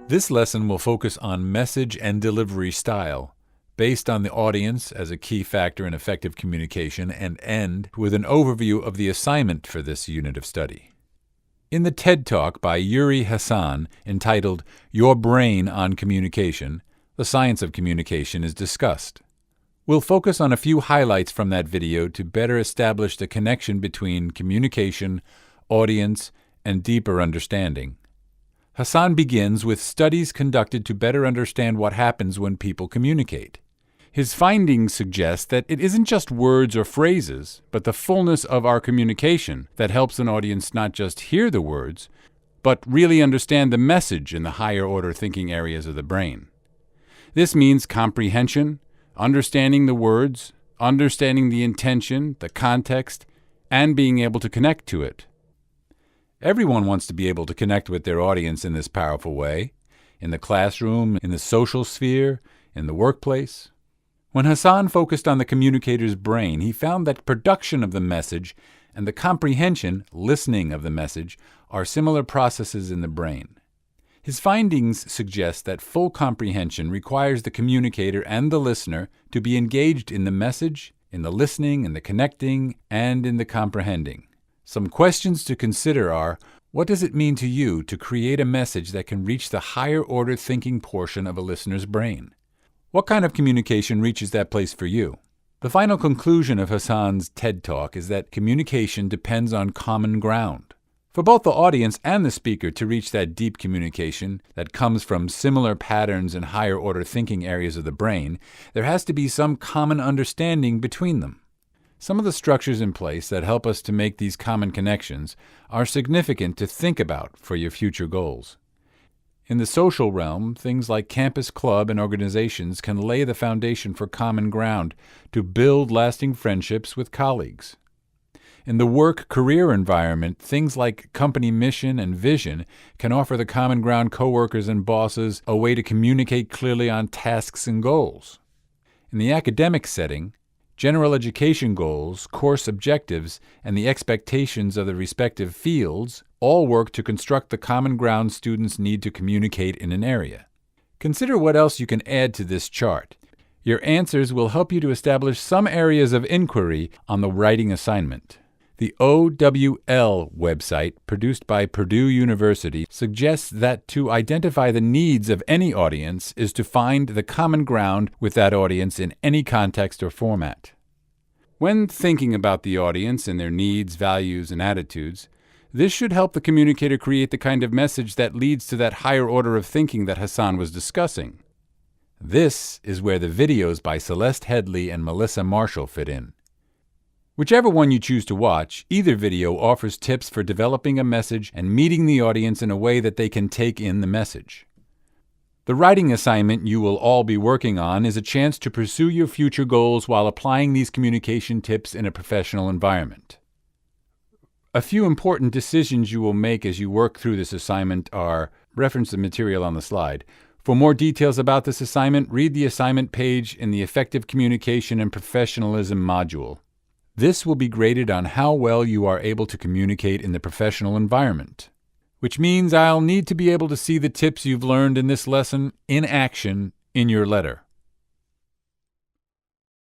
This lesson will focus on message and delivery style, based on the audience as a key factor in effective communication, and end with an overview of the assignment for this unit of study. In the TED Talk by Yuri Hassan entitled Your Brain on Communication, the science of communication is discussed. We'll focus on a few highlights from that video to better establish the connection between communication, audience, and deeper understanding. Hassan begins with studies conducted to better understand what happens when people communicate. His findings suggest that it isn't just words or phrases, but the fullness of our communication that helps an audience not just hear the words, but really understand the message in the higher-order thinking areas of the brain. This means comprehension, understanding the words, understanding the intention, the context, and being able to connect to it. Everyone wants to be able to connect with their audience in this powerful way, in the classroom, in the social sphere, in the workplace. When Hassan focused on the communicator's brain, he found that production of the message and the comprehension, listening of the message, are similar processes in the brain. His findings suggest that full comprehension requires the communicator and the listener to be engaged in the message, in the listening, in the connecting, and in the comprehending. Some questions to consider are, what does it mean to you to create a message that can reach the higher-order thinking portion of a listener's brain? What kind of communication reaches that place for you? The final conclusion of Hassan's TED Talk is that communication depends on common ground. For both the audience and the speaker to reach that deep communication that comes from similar patterns in higher-order thinking areas of the brain, there has to be some common understanding between them. Some of the structures in place that help us to make these common connections are significant to think about for your future goals. In the social realm, things like campus club and organizations can lay the foundation for common ground to build lasting friendships with colleagues. In the work-career environment, things like company mission and vision can offer the common ground coworkers and bosses a way to communicate clearly on tasks and goals. In the academic setting, general education goals, course objectives, and the expectations of the respective fields all work to construct the common ground students need to communicate in an area. Consider what else you can add to this chart. Your answers will help you to establish some areas of inquiry on the writing assignment. The OWL website, produced by Purdue University, suggests that to identify the needs of any audience is to find the common ground with that audience in any context or format. When thinking about the audience and their needs, values, and attitudes, this should help the communicator create the kind of message that leads to that higher order of thinking that Hassan was discussing. This is where the videos by Celeste Headley and Melissa Marshall fit in. Whichever one you choose to watch, either video offers tips for developing a message and meeting the audience in a way that they can take in the message. The writing assignment you will all be working on is a chance to pursue your future goals while applying these communication tips in a professional environment. A few important decisions you will make as you work through this assignment are, reference the material on the slide. For more details about this assignment, read the assignment page in the Effective Communication and Professionalism module. This will be graded on how well you are able to communicate in the professional environment, which means I'll need to be able to see the tips you've learned in this lesson in action in your letter.